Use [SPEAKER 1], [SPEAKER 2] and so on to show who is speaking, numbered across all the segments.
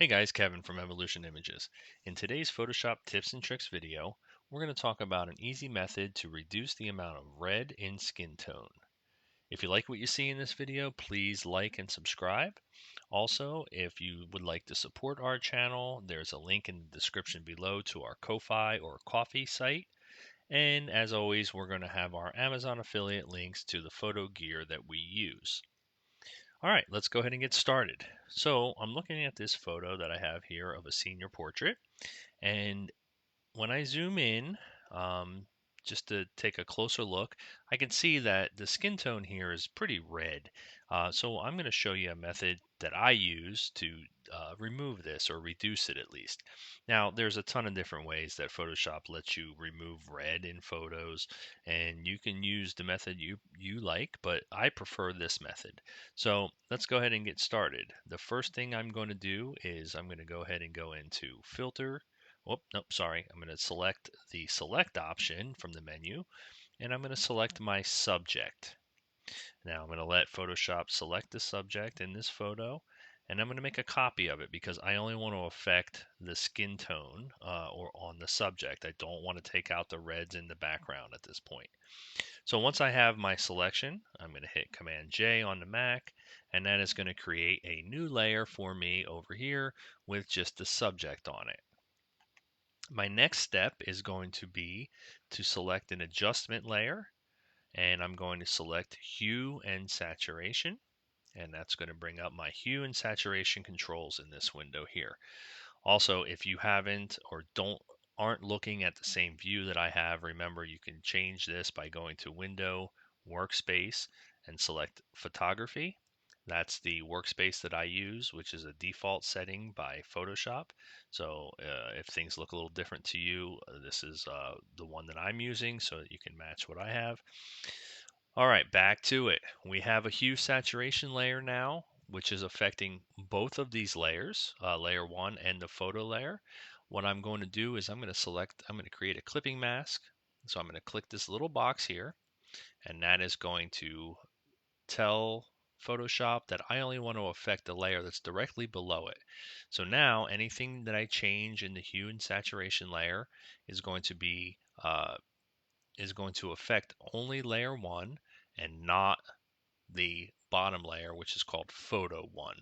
[SPEAKER 1] Hey guys, Kevin from Evolution Images. In today's Photoshop tips and tricks video, we're going to talk about an easy method to reduce the amount of red in skin tone. If you like what you see in this video, please like and subscribe. Also, if you would like to support our channel, there's a link in the description below to our Ko-Fi or Ko-fi site. And as always, we're going to have our Amazon affiliate links to the photo gear that we use. All right, let's go ahead and get started. So I'm looking at this photo that I have here of a senior portrait. And when I zoom in, um, just to take a closer look, I can see that the skin tone here is pretty red. So I'm going to show you a method that I use to remove this or reduce it at least. Now, there's a ton of different ways that Photoshop lets you remove red in photos, and you can use the method you like, but I prefer this method. So let's go ahead and get started. The first thing I'm going to do is I'm going to go ahead and go into Filter. Oh, nope, sorry. I'm going to select the select option from the menu, and I'm going to select my subject. Now I'm going to let Photoshop select the subject in this photo, and I'm going to make a copy of it because I only want to affect the skin tone or on the subject. I don't want to take out the reds in the background at this point. So once I have my selection, I'm going to hit Command J on the Mac, and that is going to create a new layer for me over here with just the subject on it. My next step is going to be to select an adjustment layer, and I'm going to select hue and saturation, and that's going to bring up my hue and saturation controls in this window here. Also, if you haven't or aren't looking at the same view that I have, remember you can change this by going to Window, Workspace, and select Photography. That's the workspace that I use, which is a default setting by Photoshop. So if things look a little different to you, this is the one that I'm using so that you can match what I have. All right, back to it. We have a hue saturation layer now, which is affecting both of these layers, layer one and the photo layer. What I'm going to do is I'm going to create a clipping mask. So I'm going to click this little box here, and that is going to tell Photoshop that I only want to affect the layer that's directly below it. So now anything that I change in the hue and saturation layer is going to be affect only layer one and not the bottom layer, which is called photo one.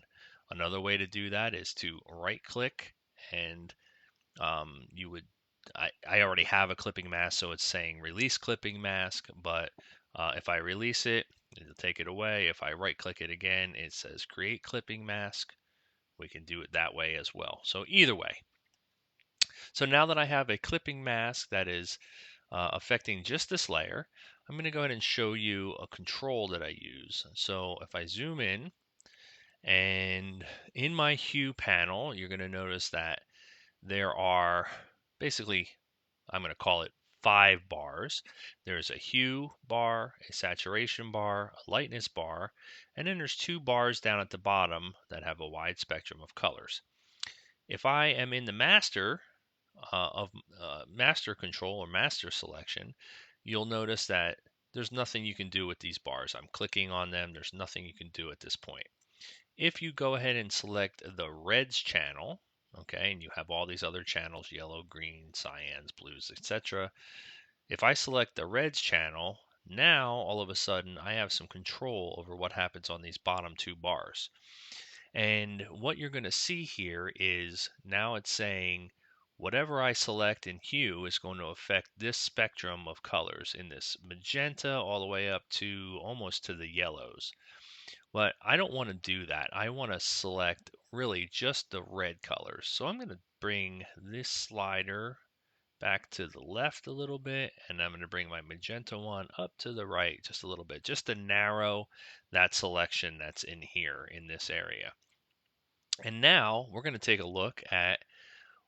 [SPEAKER 1] Another way to do that is to right click and you would I already have a clipping mask, so it's saying release clipping mask, but if I release it, it'll take it away. If I right click it again, it says create clipping mask. We can do it that way as well. So either way. So now that I have a clipping mask that is affecting just this layer, I'm going to go ahead and show you a control that I use. So if I zoom in, and in my hue panel, you're going to notice that there are basically, I'm going to call it 5 bars. There's a hue bar, a saturation bar, a lightness bar, and then there's 2 bars down at the bottom that have a wide spectrum of colors. If I am in the master control or master selection, you'll notice that there's nothing you can do with these bars. I'm clicking on them. There's nothing you can do at this point. If you go ahead and select the reds channel, okay, and you have all these other channels, yellow, green, cyans, blues, etc. If I select the reds channel, now all of a sudden I have some control over what happens on these bottom 2 bars. And what you're going to see here is now it's saying whatever I select in hue is going to affect this spectrum of colors in this magenta all the way up to almost to the yellows. But I don't want to do that. I want to select really just the red colors. So I'm going to bring this slider back to the left a little bit, and I'm going to bring my magenta one up to the right just a little bit, just to narrow that selection that's in here in this area. And now we're going to take a look at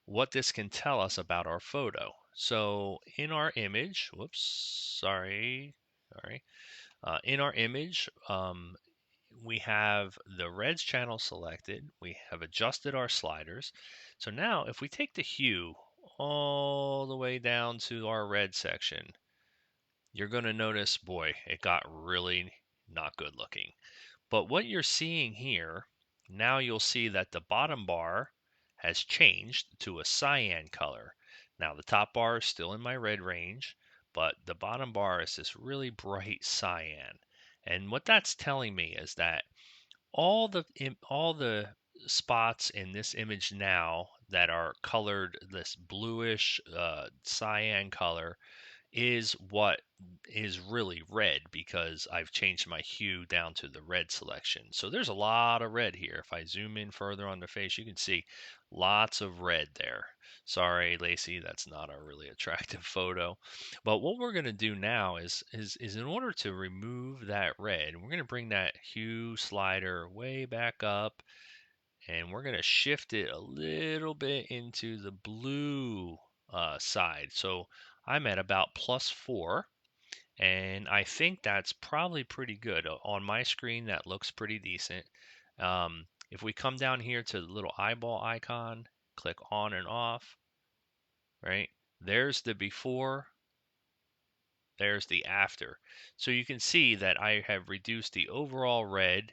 [SPEAKER 1] what this can tell us about our photo. So in our image, whoops, sorry, in our image, we have the reds channel selected. We have adjusted our sliders. So now if we take the hue all the way down to our red section, you're going to notice, boy, it got really not good looking. But what you're seeing here, now you'll see that the bottom bar has changed to a cyan color. Now the top bar is still in my red range, but the bottom bar is this really bright cyan. And what that's telling me is that all the spots in this image now that are colored this bluish cyan color is what is really red because I've changed my hue down to the red selection. So there's a lot of red here. If I zoom in further on the face, you can see lots of red there. Sorry, Lacey, that's not a really attractive photo. But what we're going to do now is in order to remove that red, we're going to bring that hue slider way back up and we're going to shift it a little bit into the blue side. So I'm at about +4, and I think that's probably pretty good. On my screen, that looks pretty decent. If we come down here to the little eyeball icon, click on and off, right? There's the before, there's the after. So you can see that I have reduced the overall red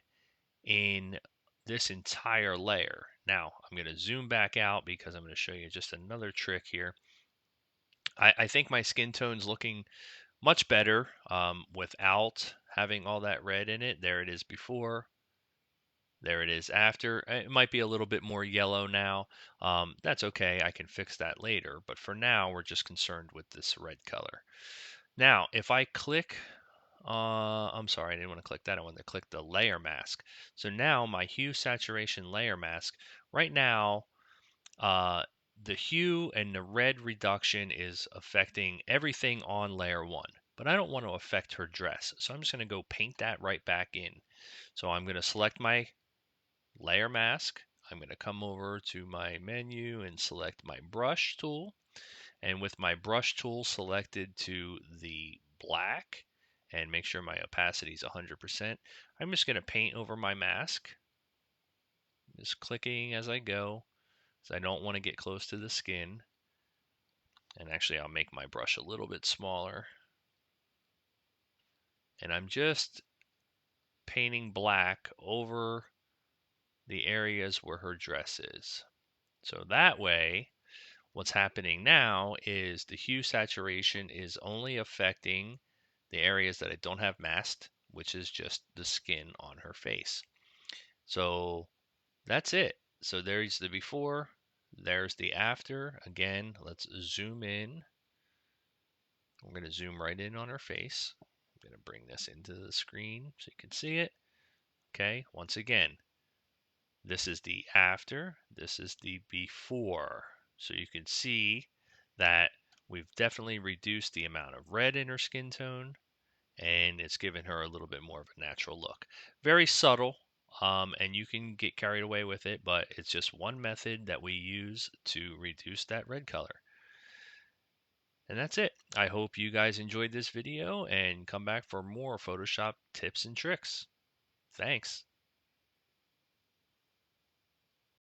[SPEAKER 1] in this entire layer. Now, I'm going to zoom back out because I'm going to show you just another trick here. I think my skin tone's looking much better without having all that red in it. There it is before. There it is after. It might be a little bit more yellow now. That's okay. I can fix that later. But for now, we're just concerned with this red color. Now, if I click I'm sorry, I didn't want to click that. I wanted to click the layer mask. So now my hue saturation layer mask, right now, uh, the hue and the red reduction is affecting everything on layer 1. But I don't want to affect her dress. So I'm just going to go paint that right back in. So I'm going to select my layer mask. I'm going to come over to my menu and select my brush tool. And with my brush tool selected to the black and make sure my opacity is 100%, I'm just going to paint over my mask. Just clicking as I go, because I don't want to get close to the skin. And actually, I'll make my brush a little bit smaller. And I'm just painting black over the areas where her dress is. So that way, what's happening now is the hue saturation is only affecting the areas that I don't have masked, which is just the skin on her face. So that's it. So there's the before, there's the after. Again, let's zoom in. We're going to zoom right in on her face. I'm going to bring this into the screen so you can see it. Okay, once again, this is the after, this is the before. So you can see that we've definitely reduced the amount of red in her skin tone and it's given her a little bit more of a natural look. Very subtle, and you can get carried away with it, but it's just one method that we use to reduce that red color. And that's it. I hope you guys enjoyed this video and come back for more Photoshop tips and tricks. Thanks.